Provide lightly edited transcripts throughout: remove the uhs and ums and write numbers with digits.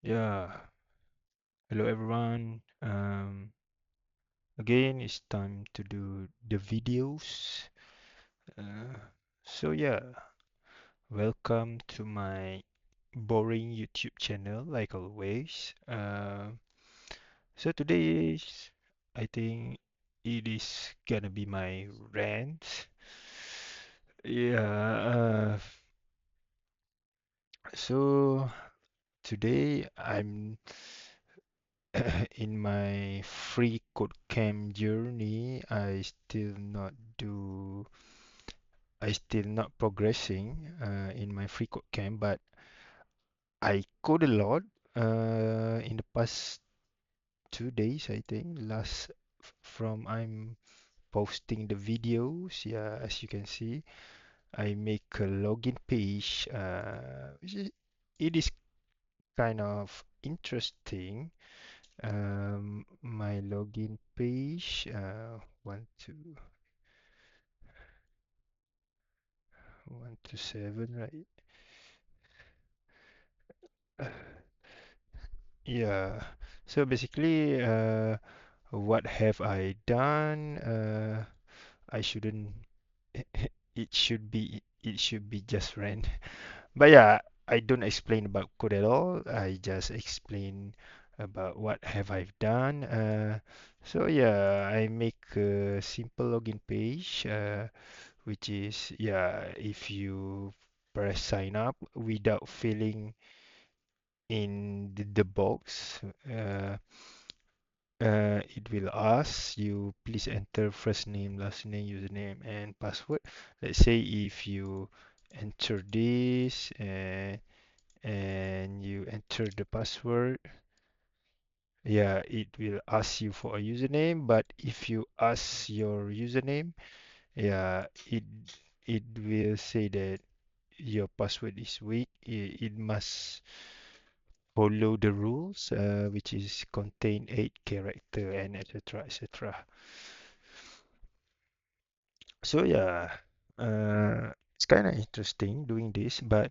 Yeah, hello everyone. Again, it's time to do the videos. Uh, so yeah, welcome to my boring YouTube channel, like always. So today is, I think it is gonna be my rant. Yeah. So today I'm in my free code camp journey. Do I still not progressing in my free code camp, but I code a lot in the past 2 days, I think. From I'm posting the videos, yeah, as you can see, I make a login page, it is kind of interesting. My login page, 127, right? Yeah. So basically, what have I done? I shouldn't. It should be just rent. But yeah, I don't explain about code at all. I just explain about what have I done. So yeah, I make a simple login page, which is yeah, if you press sign up without filling in the box. It will ask you please enter first name, last name, username, and password. Let's say if you enter this and you enter the password, yeah, it will ask you for a username. But if you ask your username, yeah, it will say that your password is weak. It must follow the rules, which is contain 8 character and etc. etc. So yeah, it's kind of interesting doing this, but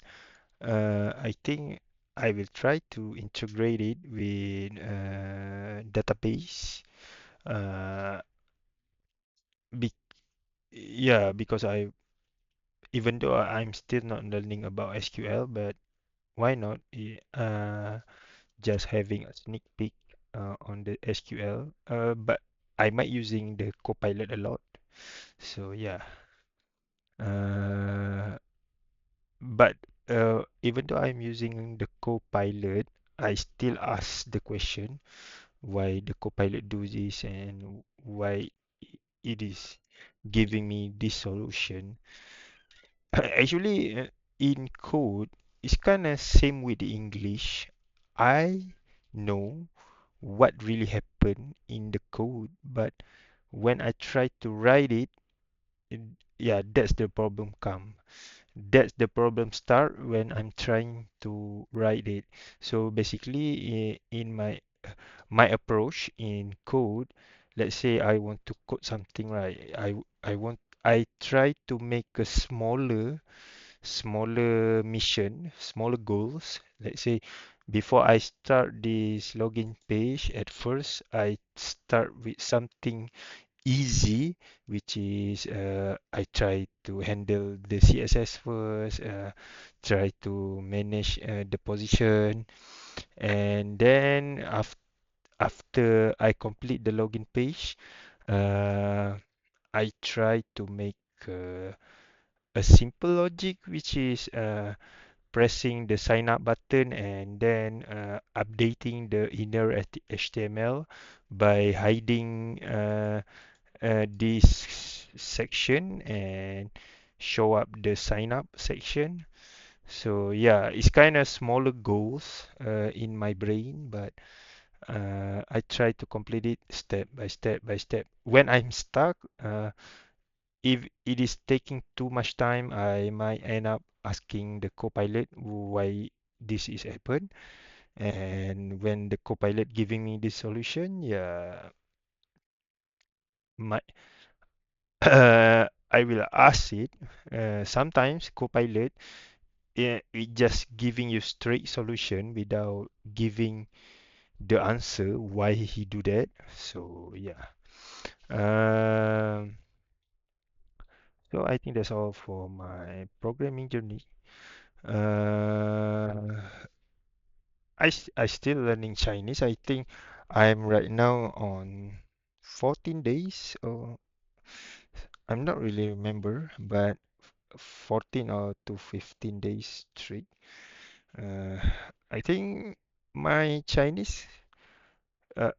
I think I will try to integrate it with database. Uh, be yeah, because even though I'm still not learning about SQL, but why not just having a sneak peek on the SQL? But I might using the Copilot a lot. So yeah. Uh, But even though I'm using the Copilot, I still ask the question why the Copilot do this and why it is giving me this solution. Actually, in code, it's kind of same with the English. I know what really happened in the code, but when I try to write it, it yeah, that's the problem come. That's the problem start when I'm trying to write it. So basically, in my approach in code, let's say I want to code something, right? I try to make a smaller mission, smaller goals. Let's say before I start this login page, at first I start with something easy, which is I try to handle the CSS first, try to manage the position, and then after I complete the login page, uh, I try to make uh, a simple logic, which is pressing the sign up button and then updating the inner HTML by hiding this section and show up the sign up section. So yeah, it's kind of smaller goals in my brain, but I try to complete it step by step by step. When I'm stuck, if it is taking too much time, I might end up asking the copilot why this is happen. And when the copilot giving me this solution, yeah, my I will ask it. Sometimes Copilot it just giving you straight solution without giving the answer why he do that. So yeah. Um, so I think that's all for my programming journey. Uh, I still learning Chinese. I think I'm right now on 14 days, or I'm not really remember, but 14 or to 15 days straight. Uh, I think my Chinese uh,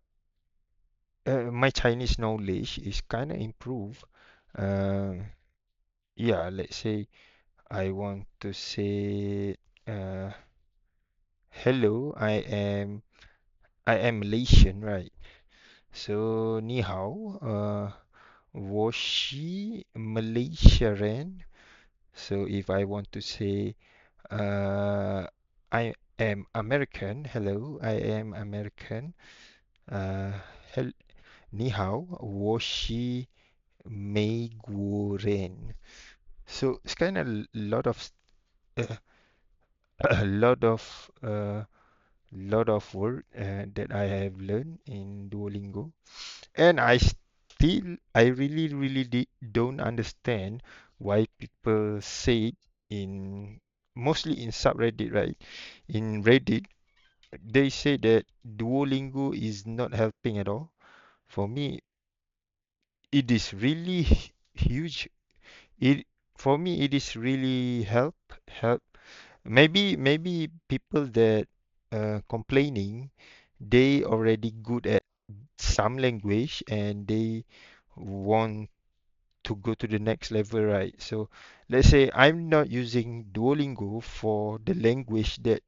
my Chinese knowledge is kind of improved. Uh, yeah, let's say I want to say uh, hello. I am Malaysian, right? So ni hao. 我是 Malaysian. So if I want to say I am American, hello, I am American. Uh, hel 你好，我是美国人. So it's kind of uh, a lot of word that I have learned in Duolingo, and I really don't understand why people say it in mostly in subreddit, right? In Reddit, they say that Duolingo is not helping at all. For me, it is really huge. It for me it is really help. Maybe people that complaining, they already good at some language and they want to go to the next level, right? So let's say I'm not using Duolingo for the language that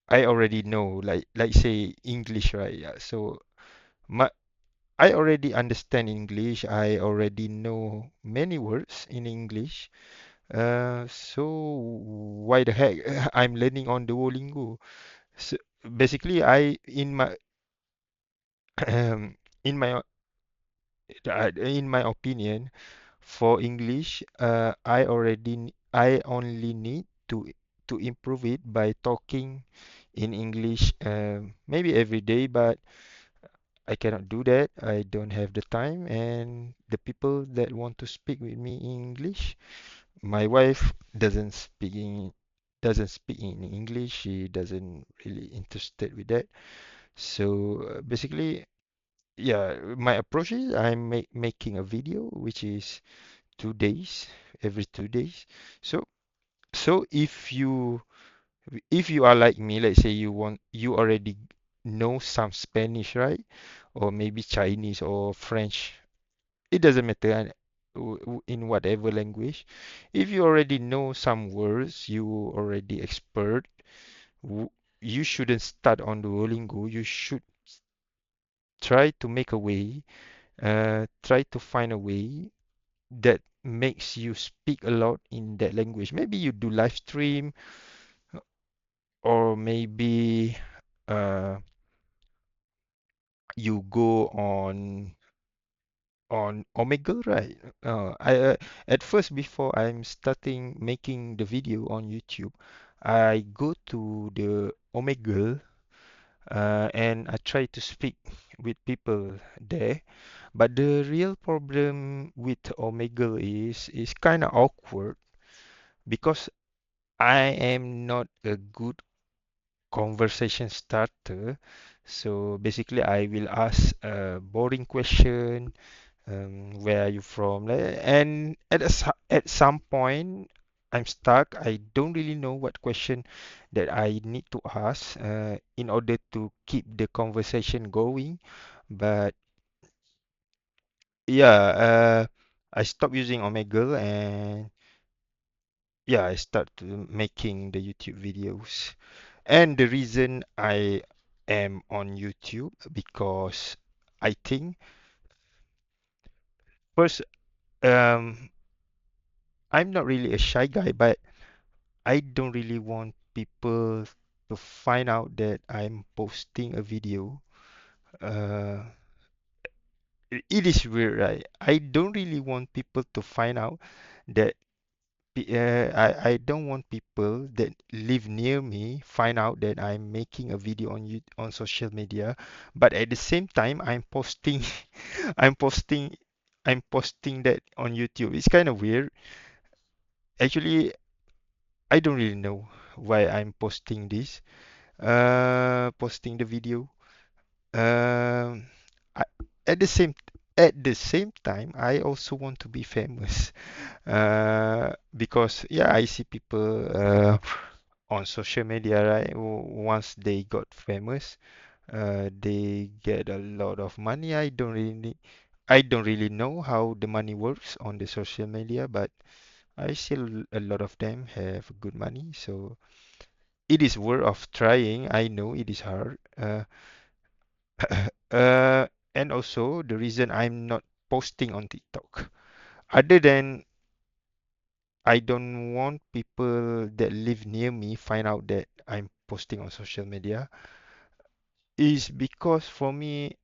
I already know, like say English, right? Yeah. So my I already understand English. I already know many words in English. So why the heck I'm learning on Duolingo? So basically, in my in my opinion, for English, I only need to improve it by talking in English, maybe every day, but I cannot do that. I don't have the time, and the people that want to speak with me in English, my wife doesn't speak in English. She doesn't really interested with that. So basically, yeah, my approach is I'm making a video which is 2 days, every 2 days. So so if you are like me, let's say you already know some Spanish, right? Or maybe Chinese or French. It doesn't matter in whatever language. If you already know some words, you already expert, w- you shouldn't start on Duolingo. You should try to make a way, try to find a way that makes you speak a lot in that language. Maybe you do live stream, or maybe uh, you go on Omegle, right? At first, before I'm starting making the video on YouTube, I go to the Omegle, and I try to speak with people there. But the real problem with Omegle is kind of awkward because I am not a good conversation starter. So basically, I will ask a boring question. Where are you from? And at some point, I'm stuck. I don't really know what question that I need to ask in order to keep the conversation going. But yeah, I stopped using Omegle, and yeah, I start to making the YouTube videos. And the reason I am on YouTube because I think first, um, I'm not really a shy guy, but I don't really want people to find out that I'm posting a video. Uh, it is weird, right? I don't really want people to find out that I don't want people that live near me find out that I'm making a video on social media, but at the same time I'm posting I'm posting I'm posting that on YouTube. It's kind of weird. Actually, I don't really know why I'm posting this. Posting the video. Um, I, at the same time, I also want to be famous. Because yeah, I see people on social media, right? Once they got famous, they get a lot of money. I don't really know how the money works on the social media, but I see a lot of them have good money. So it is worth of trying. I know it is hard. Uh, and also the reason I'm not posting on TikTok, other than I don't want people that live near me find out that I'm posting on social media, is because for me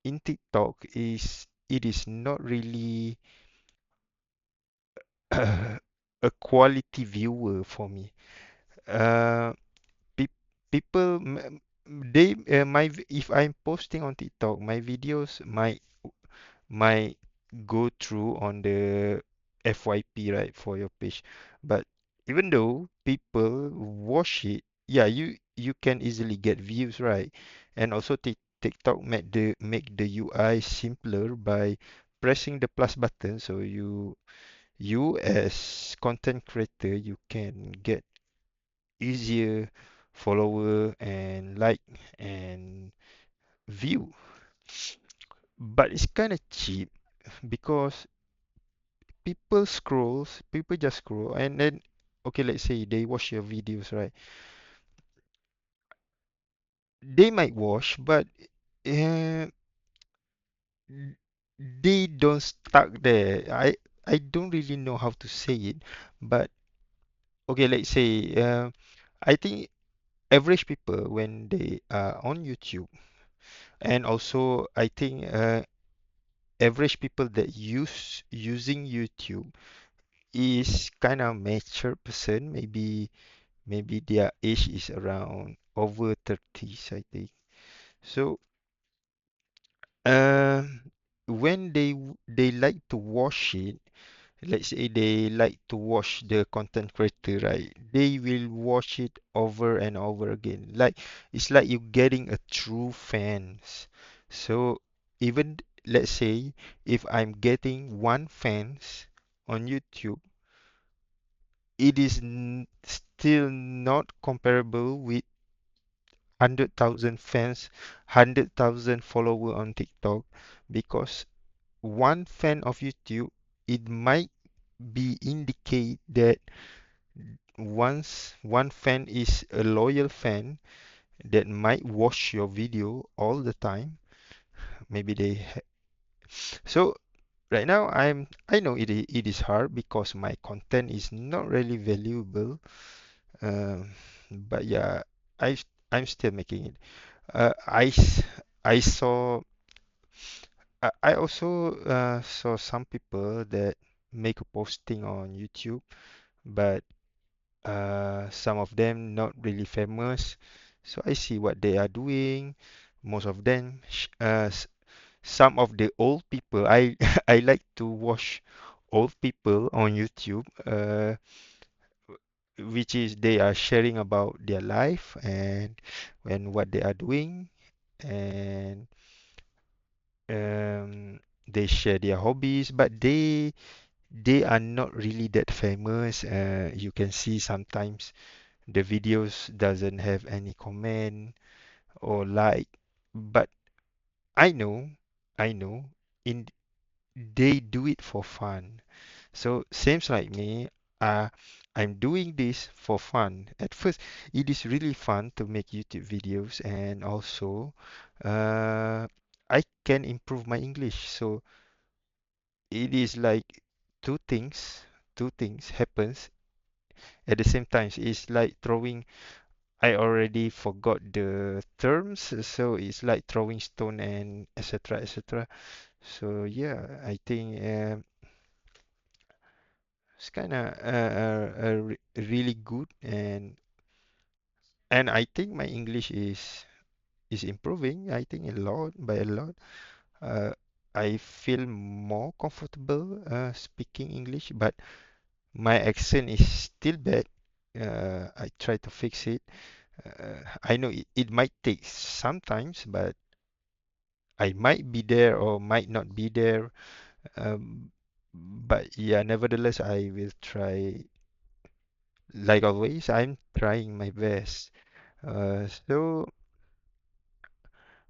in TikTok is it is not really a quality viewer for me. Uh, peop People they if I'm posting on TikTok, my videos might go through on the FYP, right, for your page. But even though people watch it, yeah, you can easily get views, right? And also TikTok make the UI simpler by pressing the plus button, so you as content creator you can get easier follower and like and view. But it's kind of cheap because people just scroll, and then okay, let's say they watch your videos, right? They might watch, but uh, they don't stuck there. I don't really know how to say it, but okay, let's say I think average people when they are on YouTube, and also I think average people that using YouTube is kind of mature person, maybe their age is around over 30s, I think. So, um, when they like to watch it, let's say they like to watch the content creator, right? They will watch it over and over again. Like it's like you getting a true fans. So even let's say if I'm getting one fans on YouTube, it is still not comparable with 100,000 fans, 100,000 follower on TikTok, because one fan of YouTube, it might be indicate that once one fan is a loyal fan that might watch your video all the time. Maybe so right now I know it is hard because my content is not really valuable. Um, but yeah, I I'm still making it. Uh, I s- I saw I also saw some people that make a posting on YouTube, but some of them not really famous. So I see what they are doing. Most of them, some of the old people, I I like to watch old people on YouTube, which is they are sharing about their life and what they are doing, and they share their hobbies, but they are not really that famous. You can see sometimes the videos doesn't have any comment or like, but I know, I know, in they do it for fun. So seems like me, uh, I'm doing this for fun. At first, it is really fun to make YouTube videos, and also, uh, I can improve my English. So it is like two things, two things happens at the same time. It's like throwing. I already forgot the terms, so it's like throwing stone and etc. etc. So yeah, I think It's kind of really good, and I think my English is improving. I think a lot by a lot. Uh, I feel more comfortable speaking English, but my accent is still bad. I try to fix it. I know it might take sometimes, but I might be there or might not be there. Um, but yeah, nevertheless, I will try. Like always, I'm trying my best. So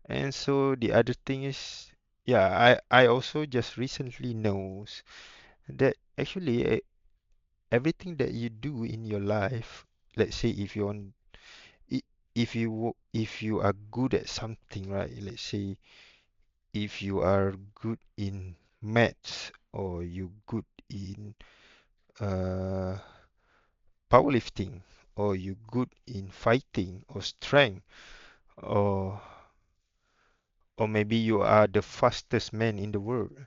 and so the other thing is, yeah, I also just recently knows that actually everything that you do in your life, let's say if you want, i- if you are good at something, right? Let's say if you are good in maths or you good in uh, powerlifting or you good in fighting or strength or maybe you are the fastest man in the world.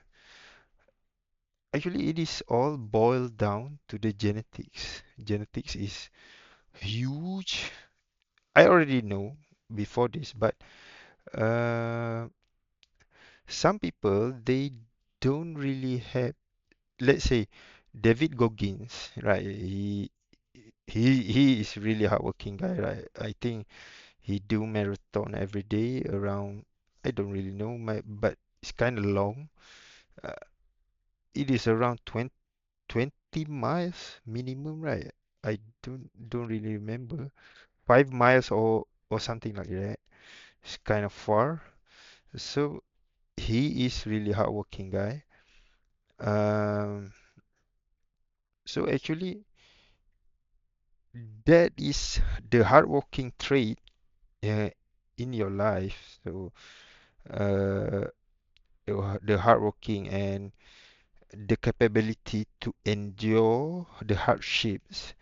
Actually, it is all boiled down to the genetics. Genetics is huge. I already know before this, but uh, some people they don't really have. Let's say David Goggins, right? He is really hardworking guy, right? I think he do marathon every day around. I don't really know, but it's kind of long. Uh, it is around 20 miles minimum, right? I don't really remember. 5 miles or something like that. It's kind of far. So he is really hardworking guy. Um, so actually that is the hardworking trait uh, in your life. So uh, the hardworking and the capability to endure the hardships.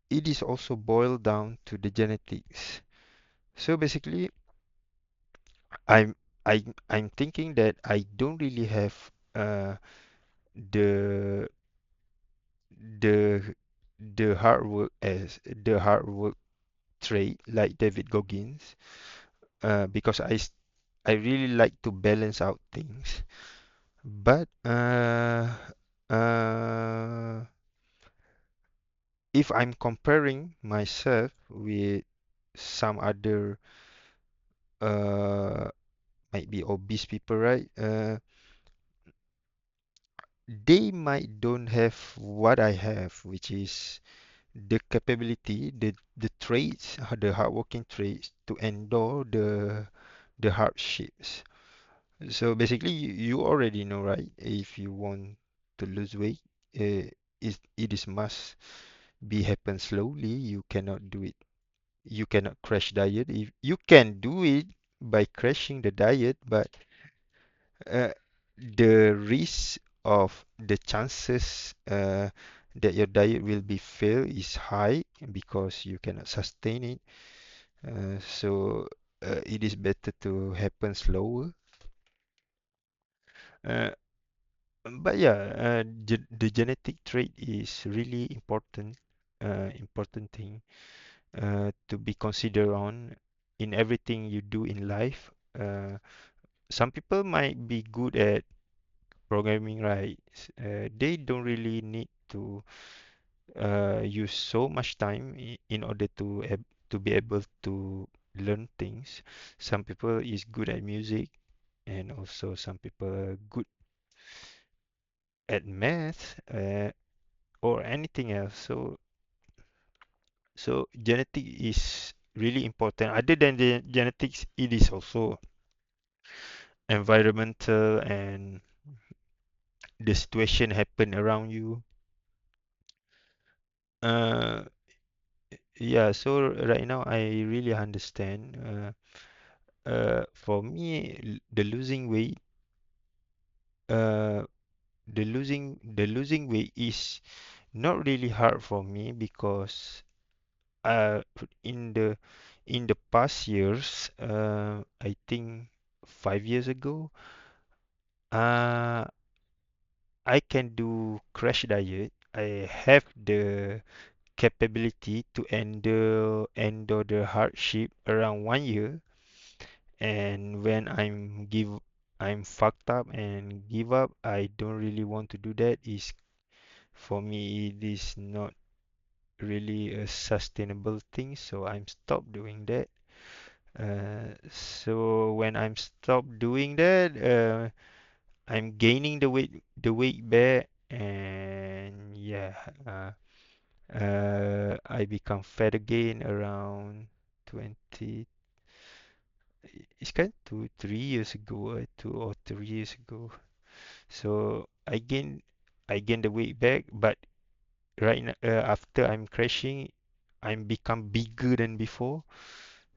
It is also boiled down to the genetics. So basically, I'm I'm thinking that I don't really have uh, the the the hard work trait like David Goggins because I really like to balance out things. But uh, if I'm comparing myself with some other uh, might be obese people, right? They might don't have what I have, which is the capability, the traits, the hardworking traits to endure the hardships. So basically, you already know, right? If you want to lose weight, it is must be happen slowly. You cannot do it. You cannot crash diet. If you can do it by crashing the diet, but uh, the risk of the chances that your diet will be fail is high because you cannot sustain it. So it is better to happen slower. Uh, but yeah, the genetic trait is really important, important thing to be considered on in everything you do in life. Some people might be good at programming, right? They don't really need to use so much time in order to be able to learn things. Some people is good at music, and also some people are good at math or anything else. So genetic is really important. Other than the genetics, it is also environmental and the situation happen around you. Uh, yeah, so right now I really understand. For me, the losing weight, uh, the losing weight is not really hard for me because uh, in the past years, I think 5 years ago, uh, I can do crash diet. I have the capability to endure the hardship around 1 year. And when I'm fucked up and give up, I don't really want to do that. Is for me, it is not really a sustainable thing, so I'm stop doing that. So when I'm stop doing that, I'm gaining the weight back, and yeah, I become fat again around 20. It's kind of 2, 3 years ago, 2 or 3 years ago. So I gain the weight back, but right now, after I'm crashing, I'm become bigger than before.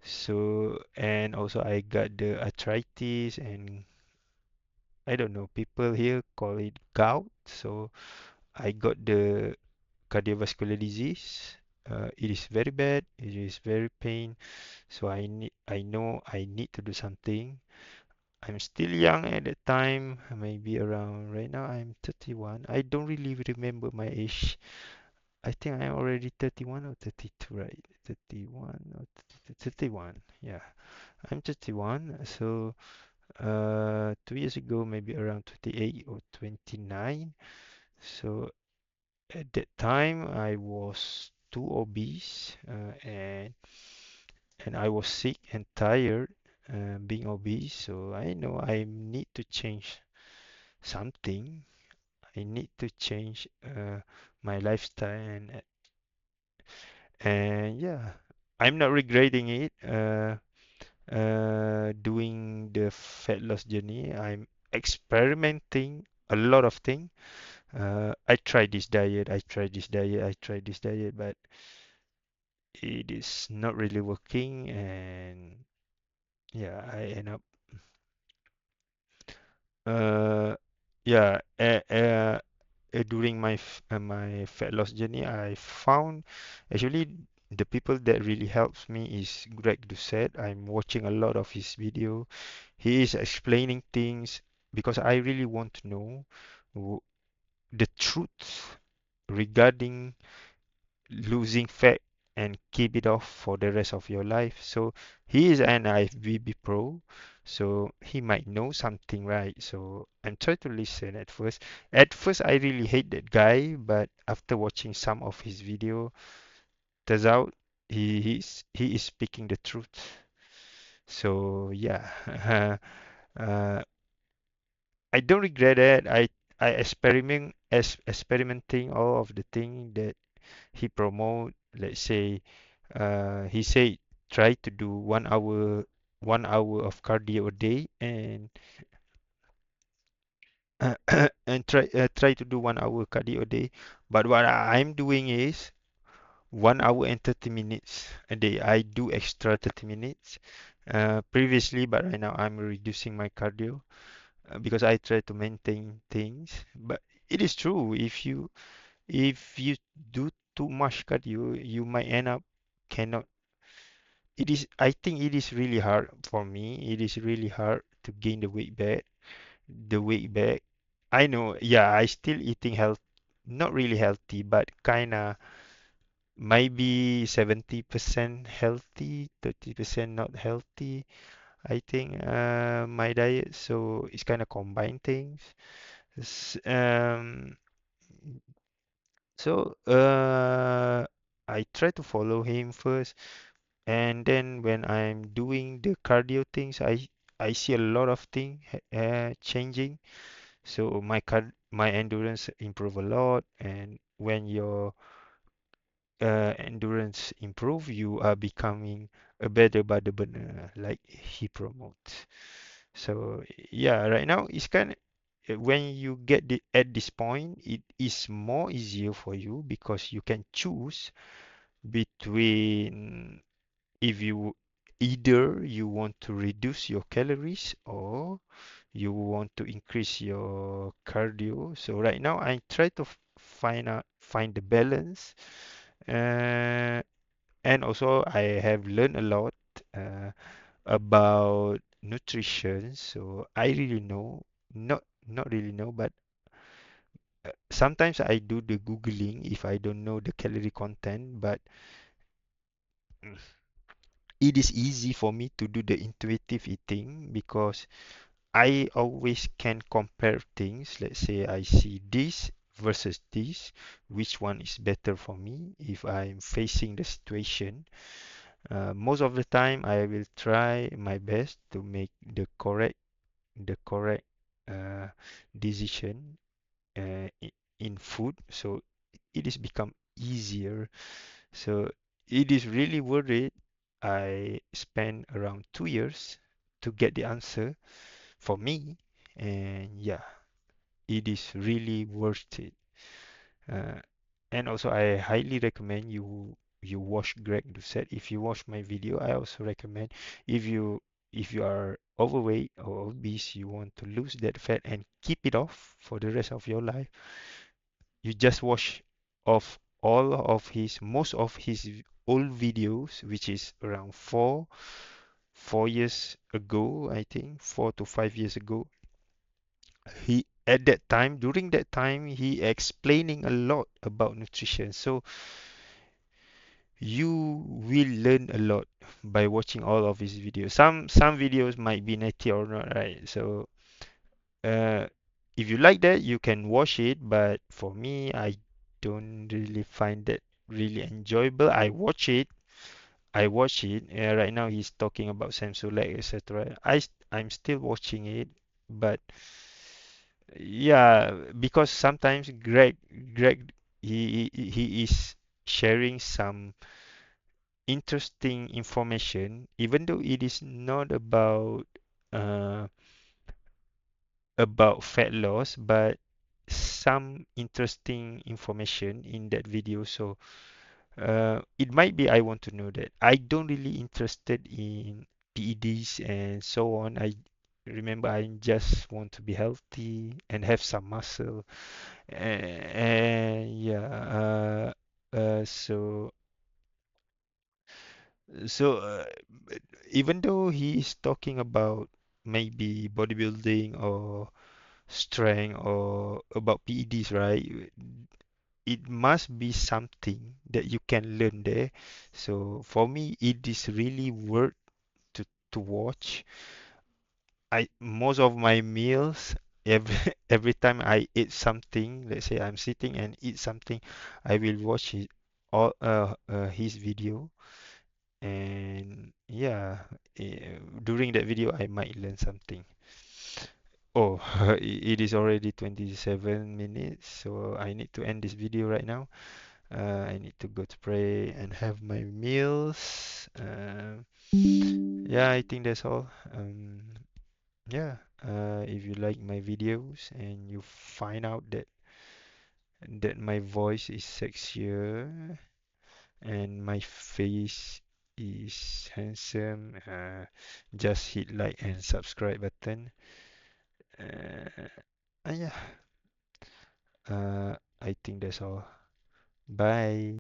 So, and also I got the arthritis, and I don't know, people here call it gout. So I got the cardiovascular disease. It is very bad. It is very pain. So I know I need to do something. I'm still young at that time, maybe around right now I'm 31. I don't really remember my age. I think I'm already 31 or 32, right? 31 or 31. Yeah, I'm 31. So, 2 years ago, maybe around 28 or 29. So at that time, I was too obese, and I was sick and tired, being obese. So I know I need to change something. I need to change my lifestyle, and yeah, I'm not regretting it. Doing the fat loss journey, I'm experimenting a lot of things. I tried this diet, I tried this diet, I tried this diet, but it is not really working, and yeah, I end up uh yeah during my fat loss journey, I found actually the people that really helps me is Greg Doucette. I'm watching a lot of his video. He is explaining things because I really want to know w- the truth regarding losing fat and keep it off for the rest of your life. So he is an IFBB pro, so he might know something, right? So I'm trying to listen at first. At first, I really hate that guy, but after watching some of his video, turns out he is speaking the truth. So yeah, uh, I don't regret it. I experimenting all of the thing that he promote. Let's say, he said try to do 1 hour of cardio a day, and try to do 1 hour cardio a day. But what I'm doing is 1 hour and 30 minutes a day. I do extra 30 minutes previously, but right now I'm reducing my cardio, because I try to maintain things. But it is true, if you do too much cardio, you might end up cannot. I think it is really hard for me. It is really hard to gain the weight back. The weight back. I know, yeah, I still eating health, not really healthy, but kinda maybe 70% healthy, 30% not healthy. I think my diet, so it's kind of combined things. S- Um, so I try to follow him first. And then when I'm doing the cardio things, I see a lot of things changing. So my endurance improve a lot, and when your endurance improve, you are becoming a better body burner, like he promotes. So yeah, right now it's kind of, when you get at this point, it is more easier for you because you can choose between, if you either you want to reduce your calories or you want to increase your cardio. So right now I try to find the balance, uh, and also I have learned a lot uh, about nutrition. So I really know, not really know, but sometimes I do the googling if I don't know the calorie content, but mm, it is easy for me to do the intuitive eating because I always can compare things. Let's say I see this versus this, which one is better for me if I'm facing the situation. Most of the time, I will try my best to make the correct uh, decision in food. So it is become easier. So it is really worth it. I spent around 2 years to get the answer for me, and yeah, it is really worth it. Uh, and also, I highly recommend you watch Greg Doucette. If you watch my video, I also recommend if you are overweight or obese, you want to lose that fat and keep it off for the rest of your life, you just watch of all of his most of his old videos, which is around 4 years ago, I think 4 to 5 years ago. He at that time during that time he explaining a lot about nutrition, so you will learn a lot by watching all of his videos. Some videos might be natty or not, right? So uh if you like that you can watch it, but for me I don't really find that really enjoyable. I watch it. Right now he's talking about Samsung, etc. I'm still watching it, but yeah, because sometimes Greg he is sharing some interesting information, even though it is not uh, about fat loss, but some interesting information in that video. So it might be I want to know that. I don't really interested in PEDs and so on. I remember I just want to be healthy and have some muscle. And yeah, so even though he is talking about maybe bodybuilding or strength or about PEDs, right? It must be something that you can learn there. So for me, it is really worth to watch. I most of my meals, every every time I eat something, let's say I'm sitting and eat something, I will watch his video, and yeah, during that video I might learn something. Oh, it is already 27 minutes, so I need to end this video right now. I need to go to pray and have my meals. Yeah, I think that's all. Yeah, if you like my videos and you find out that my voice is sexier and my face is handsome, just hit like and subscribe button. Uh, yeah, I think that's all. Bye.